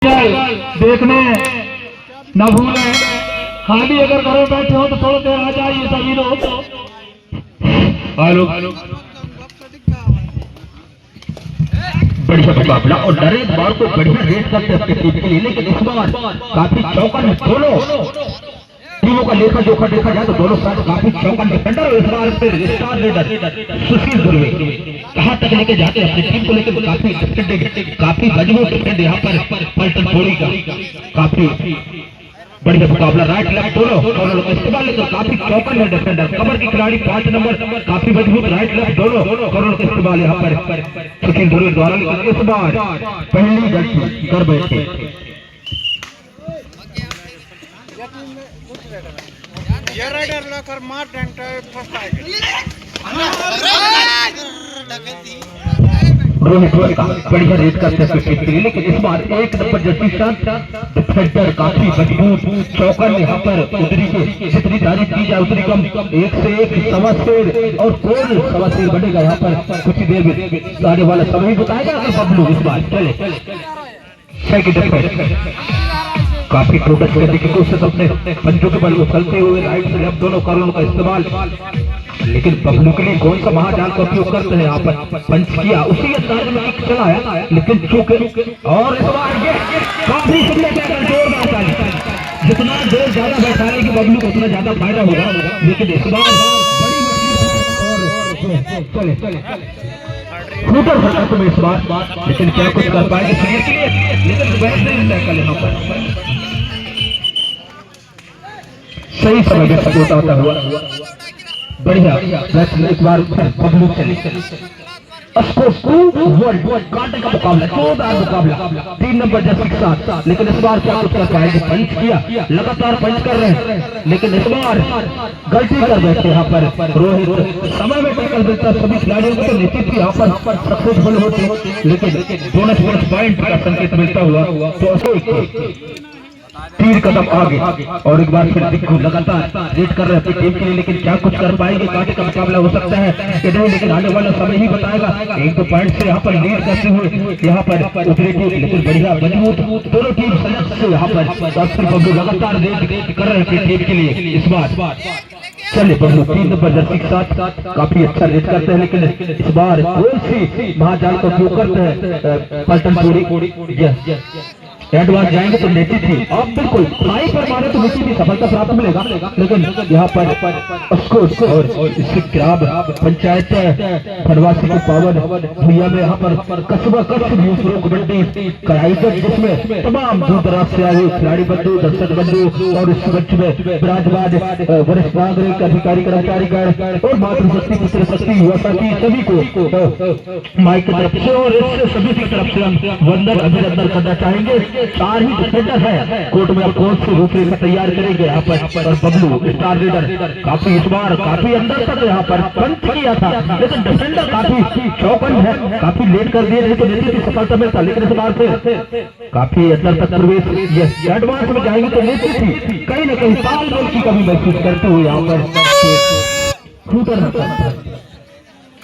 देखने न भूलें। खाली अगर घर में बैठे हो तो थोड़ा देर आ जाइए सभी लोग। बढ़िया मुकाबला और नरेश बाल को बढ़िया रेट करते अपने टीम के लिए, लेकिन इस बार काफी चौकन दोनों टीमों का लेखा जोखा देखा जाए तो दोनों साथ काफी चौकन डिफेंडर और इस बार फिर स्टार लीडर सुशील दुर्वे कहां तक लेके जाते हैं अपनी टीम को लेकर काफी डिफेंडिंग, काफी मजबूत डिफेंड यहाँ पर पलटन थोड़ी का काफी बढ़िया मुकाबला। राइट लेफ्ट दोनों लोग इस्तेमाल लेकर काफी चौकन है डिफेंडर, कमर की खिलाड़ी 5 नंबर काफी मजबूत। राइट लेफ्ट दोनों का इस्तेमाल यहाँ पर सुशील दुर्वे द्वारा, लेकिन इस बार पहली गलती कर बैठे। ये राइडर लकर मार डंटा फर्स्ट आएगा। रोहित का बढ़िया रेट करते हैं, लेकिन इस बार 1 नंबर जर्सी डिफेंडर काफी मजबूत चौकन यहाँ पर उतरी के जितनी तारीफ की जाए उतनी कम। 1 से 1 सवा शेर और कौन सवा शेर बनेगा यहाँ पर कुछ ही देर में आने वाला समय बताएगा। अगर बबलू इस बार चले काफी फोकस करने की कोशिश अपने पंजों के बल उछलते हुए राइट से लेफ्ट दोनों करोड़ों का इस्तेमाल, लेकिन बबलू के लिए कौन सा महाजाल का उपयोग करते हैं यहाँ पर पंच किया उसी अंदाज में एक चलाया, लेकिन चूके और इस बार ये काफी जोरदार जितना देर ज्यादा बैठाने की बबलू को उतना ज्यादा फायदा होगा, लेकिन इस बार बड़ी स्कूटर भरता तुम्हें इस बार, लेकिन क्या कुछ कर पाएंगे शरीर के लिए, लेकिन वैसे ही टैकल यहाँ पर सही समय में सपोर्ट आता हुआ बढ़िया एक बार बबलू चले वर्ल्ड कांटे का मुकाबला, जोरदार मुकाबला 3 नंबर जर्सी के साथ, लेकिन इस बार क्या कुछ कर पाएंगे। पंच किया लगातार पंच कर रहे हैं, लेकिन इस बार गलती कर बैठे यहाँ पर रोहित। समय में टैकल देता सभी खिलाड़ियों को तो निश्चित यहाँ पर सक्सेसफुल होते, लेकिन बोनस पॉइंट का संकेत मिलता हुआ तो 3 कदम आगे और एक बार फिर दिक्कू लगातार रेट कर रहे हैं अपनी टीम के लिए, लेकिन क्या कुछ कर पाएंगे। कांटे का मुकाबला हो सकता है कि नहीं, लेकिन आने वाला समय ही बताएगा। 1-2 पॉइंट से यहाँ पर लीड करते हुए यहाँ पर उतरेगी, लेकिन बढ़िया मजबूत दोनों टीम से यहाँ पर लगातार रेट कर रहे हैं अपनी टीम के लिए इस बार। चलिए बबलू 3 नंबर जर्सी के साथ काफी अच्छा रेट करते हैं, लेकिन इस बार कौन सी महाजाल का उपयोग करते हैं पलटन थोड़ी एडवांस जाएंगे तो नीति थी अब बिल्कुल खाई पर मारे तो नीति की सफलता प्राप्त मिलेगा, लेकिन यहाँ पर उसको और इससे ग्राम पंचायत खड़वासी के पावन भैया में यहाँ पर कस्बा कबड्डी कराई गई, जिसमें तमाम दूर दराज से आए खिलाड़ी बंधु दर्शक बंधु और इस मंच में विराजमान वरिष्ठ नागरिक अधिकारी कर्मचारी और मातृशक्ति पुत्र शक्ति युवा साथी सभी को माइक की तरफ से और इससे सभी की तरफ से हम वंदन अभिनंदन करना चाहेंगे। 4 ही डिफेंडर है कोर्ट में, अब कौन सी रूपरेखा तैयार करेंगे यहाँ पर। और बबलू स्टार लीडर काफी इस बार काफी अंदर तक यहाँ पर पंच किया था, लेकिन डिफेंडर काफी चौकन है, काफी लेट कर दिए नहीं तो नीति की सफलता मिलता, लेकिन इस बार से काफी अंदर तक प्रवेश एडवांस में जाएंगे तो नीति थी कहीं ना कहीं तालमेल की कमी महसूस करते हुए यहाँ पर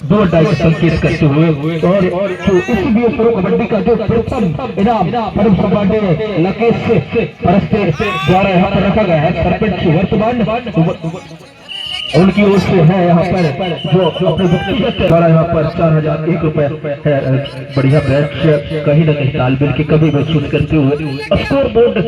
2 डाई संकेत करते हुए और इस बीएस प्रो कबड्डी का जो प्रथम इनाम परम सम्माननीय लकेश परस्ते द्वारा यहाँ पर रखा गया है सरपंच वर्तमान उनकी ओर से है यहाँ पर जो अपने व्यक्तिगत द्वारा यहाँ पर 4001 रुपए बढ़िया बैच कहीं ना कहीं तालमेल की कमी महसूस करते हुए स्कोर बोर्ड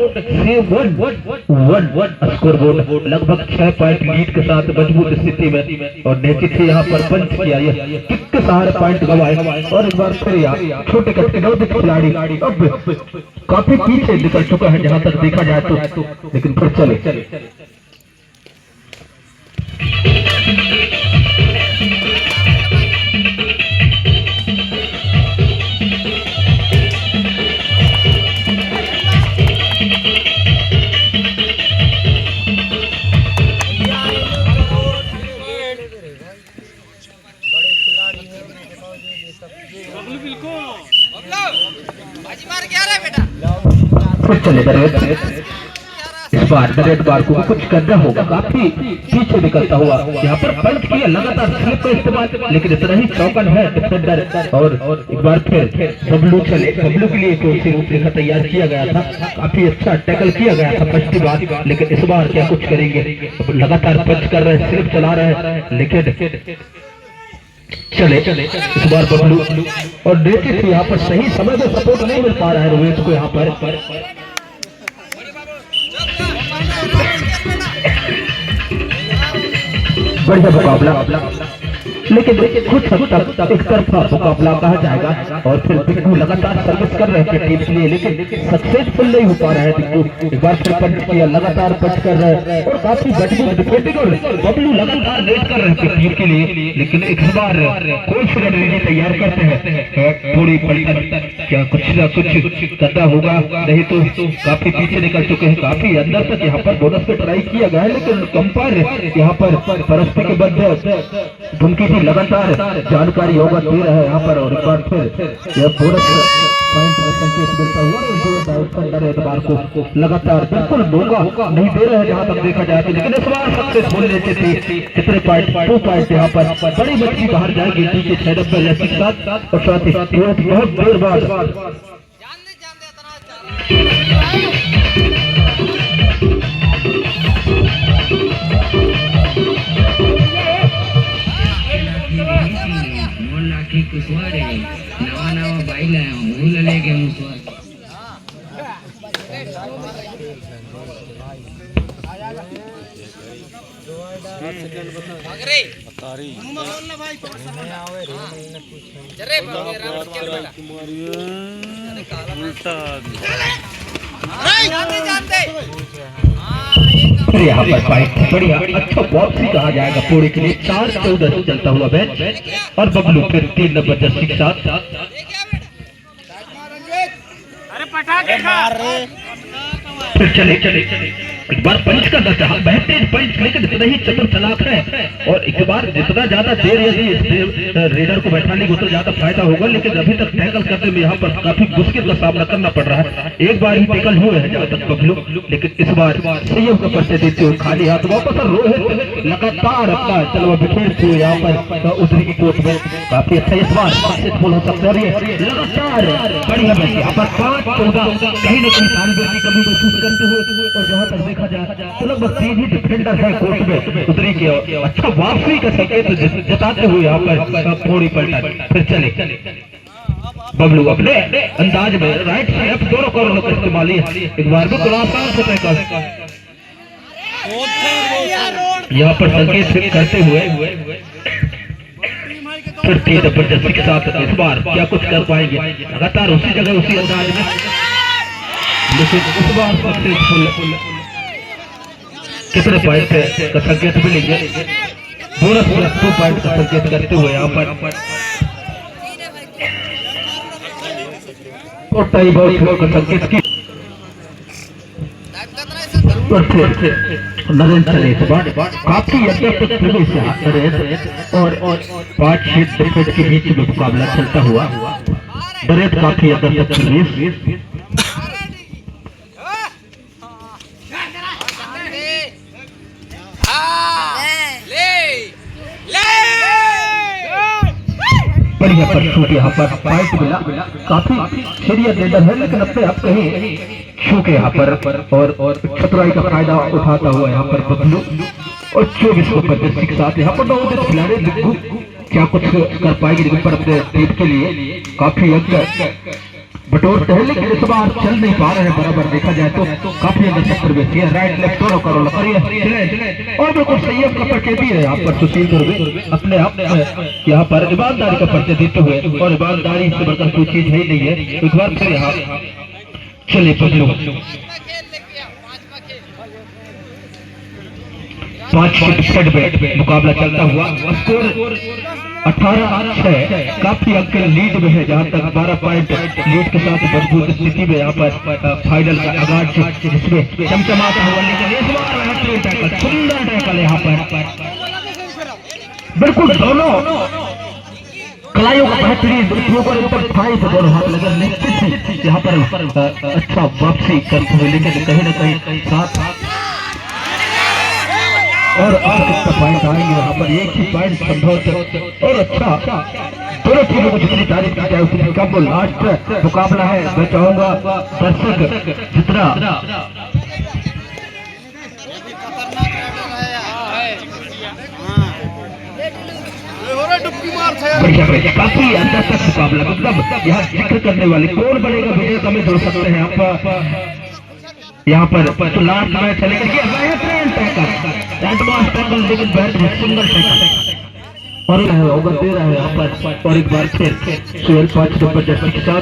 स्कोर बोर्ड लगभग 6 पॉइंट लीड के साथ मजबूत स्थिति में और नेचित से यहाँ पर पंच किया किक के सहारे पॉइंट गवाए और एक बार फिर यहाँ छोटे कटके खिलाड़ी अब काफी पीछे निकल चुका है जहाँ तक देखा जाए तो, लेकिन फिर चले चले बार रेड बार को कुछ करना होगा, काफी पीछे निकलता हुआ यहाँ पर पंच किया, लगातार स्लिप का इस्तेमाल, लेकिन इतना ही चौकन है डिफेंडर। और एक बार फिर बबलू चले, बबलू के लिए कोई रूपरेखा तैयार किया गया था, काफी अच्छा टैकल किया गया था फर्स्ट बार, लेकिन इस बार क्या कुछ करेंगे, लगातार पंच कर रहे हैं, स्लिप चला रहे हैं, लेकिन चले इस बार बबलू और नेटिव यहाँ पर सही समय में सपोर्ट नहीं मिल पा रहा है रोहित को यहाँ पर। बढ़िया मुकाबला, लेकिन कुछ हद तक एक तरफा मुकाबला कहा जाएगा। और फिर बिट्टू लगातार सर्विस कर रहे हैं टीम के लिए, लेकिन सक्सेसफुल नहीं हो पा रहा है बिट्टू। एक बार फिर पंच किया, लगातार पंच कर रहे हैं और काफी मजबूत डिफेंडिंग, और बबलू लगातार वेट कर रहे हैं टीम के लिए, लेकिन इस बार कोई स्ट्रेटजी तैयार करते हैं, थोड़ी पलटन, क्या कुछ ना कुछ करना होगा, नहीं तो काफी पीछे निकल चुके हैं, काफी अंदर तक यहाँ पर बोनस पे ट्राई किया गया है, लेकिन कंपायर यहाँ पर परस्पर के बद्ध धमकी की लगातार जानकारी होगा दे रहा है यहाँ पर। और एक बार फिर यह बोनस पॉइंट में संकेत मिलता हुआ एतबार को लगातार बिल्कुल मौका नहीं दे रहे हैं जहाँ तक देखा जाए, लेकिन इस बार सक्सेस बोल लेते थे। कितने पॉइंट, 2 पॉइंट यहाँ पर, बड़ी मच्छी बाहर जाएगी नीचे 6 नंबर के साथ, और साथ ही बहुत देर बाद नवा बाइल है, भूल लेके यहाँ पर फाइट बढ़िया अच्छा वापसी कहा जाएगा पूरे के लिए। 4-14 चलता हुआ मैच, और बबलू फिर 3 नंबर जर्सी के साथ फिर चले एक बार पंच का दस्ता, बेहतरीन पंच, लेकिन इतना ही चतुर चालाक है, और एक बार जितना ज्यादा देर यदि रेडर को बैठाने की उतना ज्यादा फायदा होगा, लेकिन अभी तक टैकल करने में यहाँ पर काफी मुश्किल का सामना करना पड़ रहा है। एक बार ही टैकल हुए हैं जहाँ तक बबलू, लेकिन इस बार संयम का परिचय देते हुए खाली हाथ वापस रोहित लगातार अपना चलो बिखेरते हुए यहाँ पर उतरी की कोर्ट में, काफी अच्छा इस बार सक्सेसफुल हो सकता है लगातार बढ़िया मैच यहाँ पर 5-14 कहीं न कहीं तालमेल की कमी महसूस करते हुए। और जहाँ तक देखा जाए तो लगभग 3 ही डिफेंडर है कोर्ट में उतरी के, अच्छा वापसी का संकेत जताते हुए यहाँ पर थोड़ी पलटन। फिर चले बबलू अपने अंदाज में राइट से लेफ्ट दोनों कॉर्नर का इस्तेमाल, एक बार भी आसान से यहाँ पर संकेत करते हुए फिर 3 नंबर जर्सी के साथ इस बार क्या कुछ कर पाएंगे, लगातार उसी जगह उसी अंदाज में, लेकिन इस बार सक्सेसफुल कितने पॉइंट का संकेत मिलेंगे, बोनस प्लस 2 पॉइंट का संकेत करते हुए यहाँ पर, और टाई बॉल का संकेत की नरेंद्र चले इस बार काफी अंदर तक प्रवेश है, और 5 डिफेंस के बीच में मुकाबला चलता हुआ, नरेंद्र काफी अंदर तक प्रवेश, बढ़िया पर शूट यहाँ पर फाइट मिला, काफी सीरियस रेडर है, लेकिन अपने आप कहीं छू के यहाँ पर और चतुराई का फायदा उठाता हुआ यहाँ पर बबलू, और 24 नंबर जर्सी के साथ यहाँ पर बहुत खिलाड़ी क्या कुछ कर पाएगी, लेकिन पर अपने टीम के लिए काफी अंक बटोरते हैं, लेकिन इस बार चल नहीं पा रहे हैं बराबर देखा जाए तो काफी अंदर तक प्रवेश है, राइट लेफ्ट दोनों करो और बिल्कुल संयम का परिचय दिए यहाँ पर सुशील दुर्गे अपने आप यहाँ पर ईमानदारी का परिचय देते हुए, और ईमानदारी से बढ़कर कोई चीज है नहीं है। एक बार फिर यहाँ चले बबलू 5 में मुकाबला चलता हुआ, स्कोर 18-6 काफी अंक लीड में है, जहां तक 12 पॉइंट लीड के साथ मजबूत स्थिति में यहाँ पर फाइनल का आगाज जिसमें चमचमाता हुआ, लेकिन इस बार टैकल, सुंदर टैकल यहाँ पर बिल्कुल दोनों कलाइयों का बेहतरीन दोनों हाथ लगे, निश्चित यहाँ पर अच्छा वापसी करते हुए, लेकिन कहीं न कहीं साथ और कितना पॉइंट आएंगे यहाँ पर, एक ही पॉइंट संभव और अच्छा दोनों टीमों को जितनी तारीफ की जाए उतनी कम। लास्ट मुकाबला है, मैं चाहूंगा दर्शक जितना बढ़िया बढ़िया काफी अंदर तक मुकाबला, मतलब यहाँ जिक्र करने वाले कौन बनेगा विजेता में जोड़ सकते हैं आप यहाँ पर। तो लास्ट मैच है लेकिन ये बेहतरीन टैकल, एडवांस टैकल, लेकिन बेहतरीन सुंदर टैकल और अवगत दे रहा है यहाँ पर। और एक बार फिर सुहेल 5 नंबर जर्सी के साथ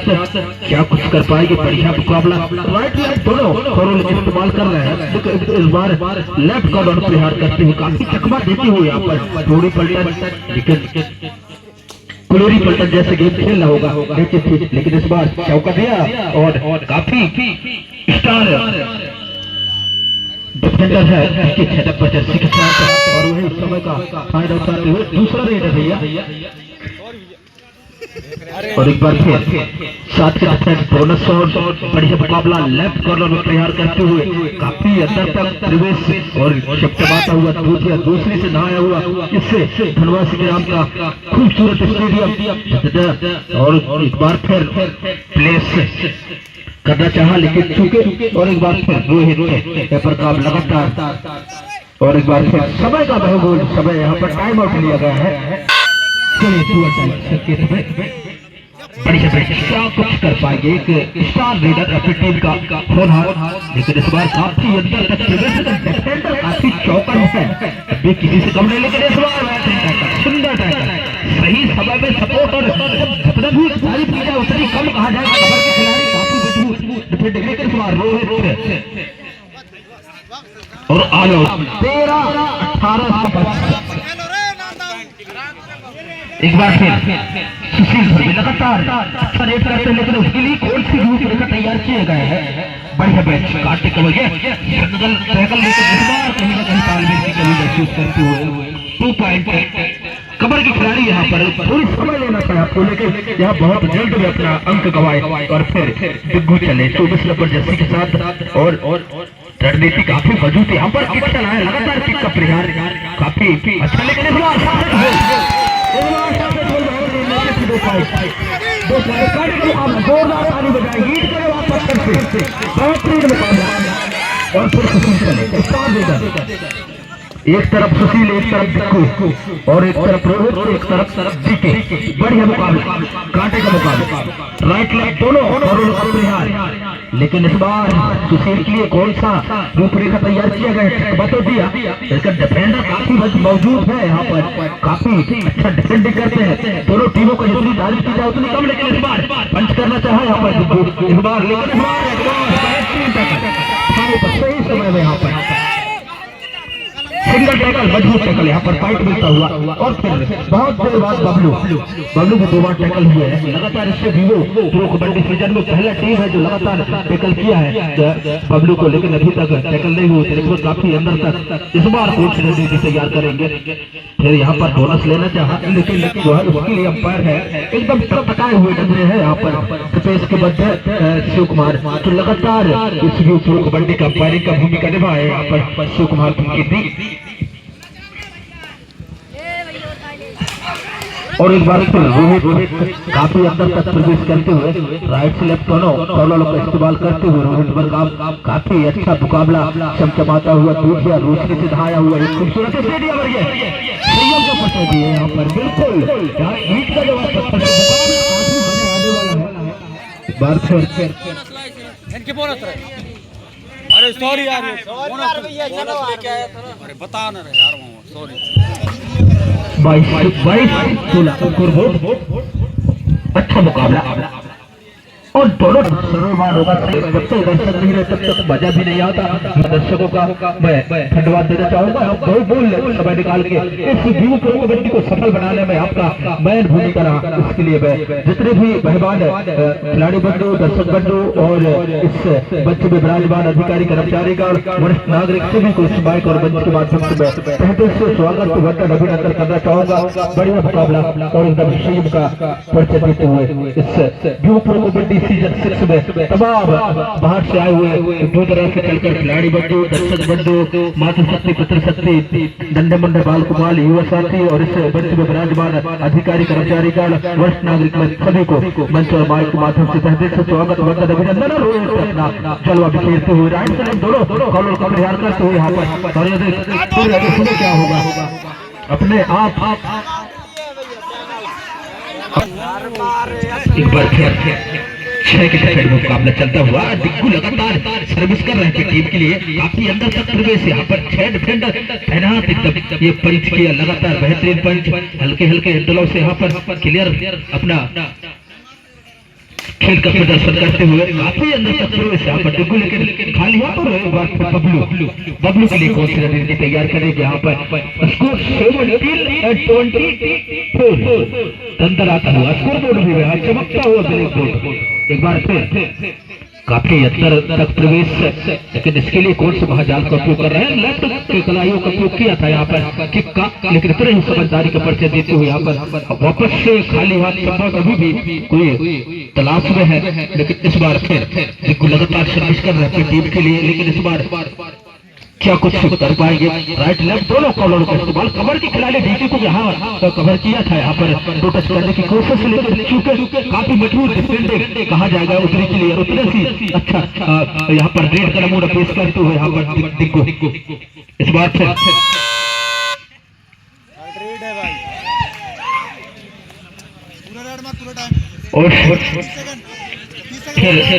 क्या कुछ कर पाएंगे, बढ़िया मुकाबला। राइट लेफ्ट दोनों फॉरवर्ड इस्तेमाल कर रहे हैं, लेकिन इस बार लेफ्ट का दौर प्रहार करते हुए काफी चकमा देती हुई यहाँ पर थोड़ी पलटन, लेकिन कुलेरी पलटन जैसे गेम खेलना होगा, लेकिन इस बार चौका दिया और काफी स्टार डिफेंडर है इसके 6 नंबर जर्सी के साथ। और वही समय का फायदा उठाते हुए दूसरा रेड है भैया। और एक बार फिर 7 के डिफेंस बोनस और बढ़िया मुकाबला लेफ्ट कॉर्नर में प्रहार करते हुए काफी अंदर तक प्रवेश और चमचमाता हुआ दूसरी से नहाया हुआ, इससे धनवासी ग्राम का खूबसूरत स्टेडियम। और एक बार फिर प्लेस करना चाहा लेकिन चूके, और एक बार फिर रोहित पर काम लगातार। और एक बार फिर समय का बहुमूल्य समय यहाँ पर टाइम आउट लिया गया है। बढ़िया क्या कुछ कर पाएंगे एक स्टार लीडर अपनी टीम का होनहार, लेकिन इस बार काफी अंदर तक डिफेंडर काफी चौकन है, अभी किसी से कम नहीं, लेकिन इस बार सुंदर टैकल, सही समय में सपोर्ट और जितना भी तारीफ की जाए उतनी कम कहा जाए। खबर के खिलाड़ी काफी मजबूत डिफेंडिंग, लेकिन इस बार रोहित और आलो 13-18 एक बार फिर सुशील लगातार अच्छा रेट करते हैं, लेकिन उसके लिए कौन सी रूप तैयार किए गए हैं। बढ़िया बैच काटने के लिए टैकल लेकर इस बार कहीं ना कहीं तालमेल की कमी महसूस करते हुए 2 पॉइंट कबर के खिलाड़ी यहाँ पर थोड़ी समय लेना चाहिए आपको, लेकिन यहाँ बहुत जल्द में अपना अंक गवाए और फिर डिग्गू चले 24 नंबर जर्सी के साथ। और रणनीति काफी मजबूत है यहाँ पर, किक चलाए लगातार, किक का प्रहार काफी अच्छा, लेकिन इस बार जोरदार ताली बजाएं, गीत करे वापस करके बेहतरीन मुकाबला। और फिर सुशील चले स्टार लीडर, एक तरफ सुशील, एक तरफ दिक्कू और एक तरफ रोहित, एक तरफ जीके। बढ़िया मुकाबला, कांटे का मुकाबला, राइट लेफ्ट दोनों और प्रहार, लेकिन इस बार सुशील के लिए कौन सा रूपरेखा तैयार किया गया बता दिया, इसका डिफेंडर काफी मौजूद है यहाँ पर, काफी अच्छा डिफेंडिंग करते हैं। दोनों टीमों को जितनी तारीफ की जाए उतनी कम, लेकिन इस बार पंच करना चाहे यहाँ पर इस बार, लेकिन सही समय में यहाँ पर सिंगल टैकल, मजबूत टैकल, यहाँ पर फाइट मिलता हुआ। और फिर बहुत देर बाद बबलू को 2 बार टैकल हुए हैं लगातार। इससे विवो प्रो कबड्डी सीजन में पहला टीम है जो लगातार टैकल किया है बबलू को, लेकिन अभी तक टैकल नहीं हुए, लेकिन काफी अंदर तक इस बार कोच रणनीति तैयार करेंगे। फिर यहाँ पर बोनस लेना चाहा, लेकिन जो है उसके लिए अंपायर है एकदम टकटकाए हुए डंडे हैं यहाँ पर स्पेस के मध्य शिव कुमार, तो लगातार इस विवो प्रो कबड्डी का अंपायरिंग का भूमिका निभाए यहाँ पर शिव कुमार की। और एक बार फिर रोहित काफी अंदर तक प्रवेश करते हुए राइट से लेफ्ट दोनों का इस्तेमाल करते हुए रोहित पर काफी अच्छा मुकाबला चमचमाता हुआ, दूसरा रोशनी से नहाया हुआ एक खूबसूरत स्टेडियम को पहुंचा दिए यहाँ पर। बिल्कुल ईट का जवाब बार फिर अरे सॉरी यार, अरे बता ना रहे यार, सॉरी 22-16 अच्छा मुकाबला। और दोनों सर्वमान होगा, जब तक दर्शक नहीं रहे तब तक मजा भी नहीं आता। दर्शकों का मैं धन्यवाद देना चाहूंगा, बहुत बोल समय निकाल के इस व्यू प्रो कबड्डी को सफल बनाने में आपका मैन भूमिका रहा। इसके लिए मैं जितने भी मेहमान खिलाड़ी बंधु, दर्शक बंधु और इस मंच में विराजमान अधिकारी कर्मचारी का वरिष्ठ नागरिक सभी को इस माइक और मंच के माध्यम से मैं तहे से स्वागत वंदन अभिनंदन करना चाहूंगा। बढ़िया मुकाबला और एकदम टीम का परिचय देते हुए इस व्यू प्रो कबड्डी सीजन 6 में तमाम बाहर से आए हुए दो तरह से चलकर खिलाड़ी बंधु, दर्शक बंधु, मातृशक्ति, पितृशक्ति, नन्हे मुन्ने बाल कुमाल, युवा साथी और इस मंच में विराजमान अधिकारी, कर्मचारी, वरिष्ठ नागरिक सभी को मंच और माइक के माध्यम से तहदील से स्वागत, वंदन, अभिनंदन और अपना जलवा बिखेरते हुए राइट से दोनों कॉलर का प्रहार करते हुए यहाँ पर क्या होगा अपने आप एक बार फिर 6 के सेकंड में मुकाबला चलता हुआ दिग्गू लगातार सर्विस कर रहे हैं टीम के लिए, काफी अंदर तक प्रवेश यहाँ पर 6 डिफेंडर तैनात एकदम ये पंच किया लगातार बेहतरीन पंच, हल्के हल्के इंटरलॉक से यहाँ पर क्लियर अपना खेल का प्रदर्शन करते हुए काफी अंदर तक प्रवेश यहाँ पर दिग्गू, लेकिन खाली यहाँ पर बबलू के लिए कौन सी रणनीति तैयार करेंगे यहाँ पर स्कोर 17-24 अंदर आता हुआ स्कोर बोर्ड भी चमकता हुआ ब्लैक बोर्ड एक बार फिर काफी अंदर तक प्रवेश, लेकिन इसके लिए कौन से महाजाल का उपयोग कर रहे हैं, लेफ्ट के कलाइयों का उपयोग किया था यहाँ पर किक का, लेकिन इतने ही समझदारी का परिचय देते हुए यहाँ पर वापस से खाली हाथ संभव अभी भी कोई तलाश में है, लेकिन इस बार फिर दिग्गू लगातार सर्विस कर रहे हैं टीम के लिए, लेकिन इस बार क्या कुछ कर पाएंगे, राइट लेफ्ट दोनों कॉलरों का इस्तेमाल, कवर के खिलाड़ी डीटी को यहाँ कवर किया था यहाँ पर दो टच करने की कोशिश, लेकिन चूंकि काफी मजबूत डिफेंडिंग कहा जाएगा उतरे के लिए, उतरे सी अच्छा यहाँ पर रेड का नमूना पेश करते हुए यहाँ पर दिग्गू इस बार फिर और फिर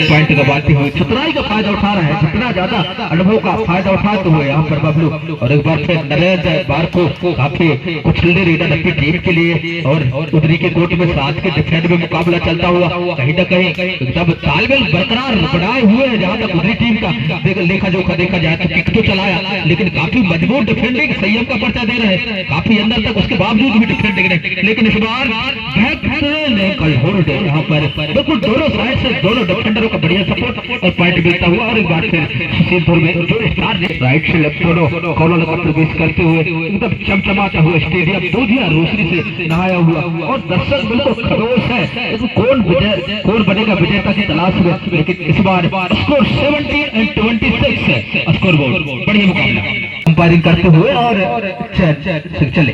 पॉइंट दबाते हुए चतुराई का फायदा उठा रहा है, जितना ज्यादा अनुभव का फायदा उठाते हुए यहाँ पर बबलू, और एक बार फिर नरेंद्र बार को काफी कुचलने रेडर अपनी टीम के लिए, और उधरी के कोर्ट में 7 के डिफेंड में मुकाबला चलता हुआ कहीं न कहीं एकदम तालमेल बरकरार बनाए हुए है, जहाँ तक उधरी टीम का लेखा जोखा देखा जाए तो किक तो चलाया, लेकिन काफी मजबूत डिफेंडिंग संयम का पर्चा दे रहे हैं काफी अंदर तक, उसके बावजूद भी डिफेंडिंग, लेकिन इस बार होल्ड है यहाँ पर बिल्कुल दोनों साइड से दोनों डिफेंडरों का बढ़िया सपोर्ट और पॉइंट मिलता हुआ, और एक बार फिर सुशीलपुर में जो स्टार राइट से लेफ्ट दोनों कॉलर का प्रवेश करते हुए एकदम चमचमाता हुआ स्टेडियम दूधिया रोशनी से नहाया हुआ, और दर्शक बिल्कुल खरोश है कौन बनेगा विजेता की तलाश में, लेकिन इस बार स्कोर 17-26 है स्कोर बोर्ड, बढ़िया मुकाबला अंपायरिंग करते हुए और चले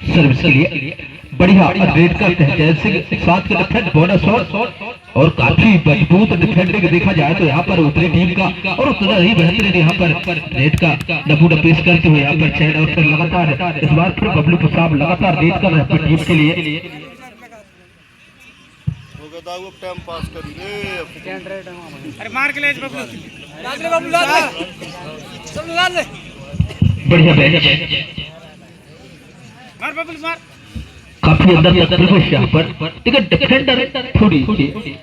सर्विस के लिए बढ़िया रेड करते हैं जय सिंह, 7 के डिफेंड बोनस और काफी मजबूत डिफेंडिंग देखा जाए तो यहाँ पर उतरी टीम का, और उतना ही बेहतरीन यहाँ पर रेड का नमूना पेश करते हुए यहाँ पर चैन, और फिर लगातार इस बार फिर बबलू प्रसाद लगातार रेड कर रहे हैं टीम के लिए, अरे मार के ले बढ़िया मार बबलू मार, काफी अंदर तक प्रवेश यहाँ पर, लेकिन डिफेंडर थोड़ी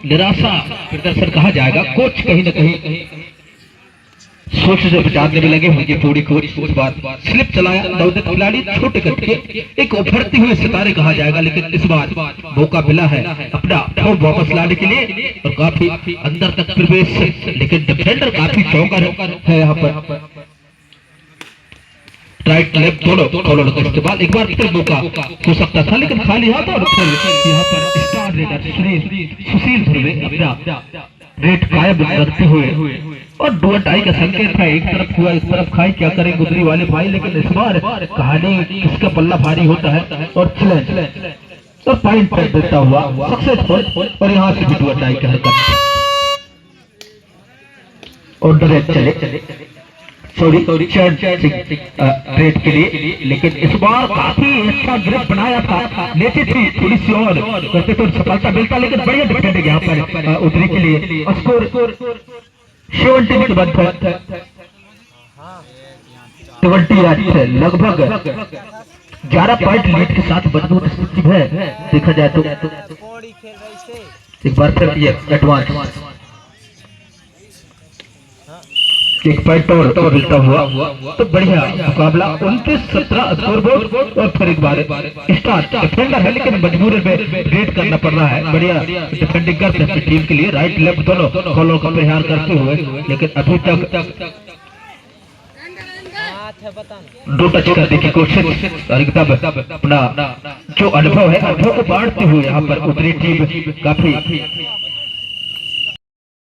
निराशा प्रदर्शन कहा जाएगा, कोच कहीं न कहीं सोच से बचाने में लगे होंगे पूरी कोच, उस बार स्लिप चलाया नवोदित खिलाड़ी छोटे करके एक उभरते हुए सितारे कहा जाएगा, लेकिन इस बार मौका मिला है अपना फॉर्म वापस लाने के लिए, और काफी अंदर तक प्रवेश, लेकिन डिफेंडर काफी चौका है यहाँ पर, राइट लेफ्ट दोनों कॉलर का इस्तेमाल, एक बार फिर मौका हो सकता था, लेकिन खाली हाथ, और फिर यहाँ पर स्टार रेडर सुशीलपुर में अपना रेट कायम रखते हुए, और 2 टाई का संकेत था, एक तरफ हुआ एक तरफ खाई, क्या करें गुजरी वाले भाई, लेकिन इस बार कहानी किसका पल्ला भारी होता है, और चले तो पॉइंट पर देता हुआ सक्सेसफुल, और यहाँ से भी 2 टाई का हरकत और डायरेक्ट चले सॉरी रेड के लिए, लेकिन इस बार काफी अच्छा ग्रिप बनाया था, लेती थी थोड़ी सी और करते तो सफलता मिलता, लेकिन बढ़िया डिफेंडिंग यहाँ पर उतरी के लिए, स्कोर 70 के बाद 20 लगभग 11 पॉइंट लीड के साथ मजबूत स्थिति है देखा जाए तो, एक बार फिर ये एडवांस एक पॉइंट और मिलता हुआ तो बढ़िया मुकाबला 29-17 स्कोर बोर्ड, और फिर एक बार स्टार डिफेंडर है लेकिन मजबूरी में रेड करना पड़ रहा है, बढ़िया डिफेंडिंग करते हैं टीम के लिए, राइट लेफ्ट दोनों कॉलर का प्रहार करते हुए, लेकिन अभी तक 2 टच करने की कोशिश, और एकदम अपना जो अनुभव है अनुभव को बांटते हुए यहाँ पर उतरी टीम काफी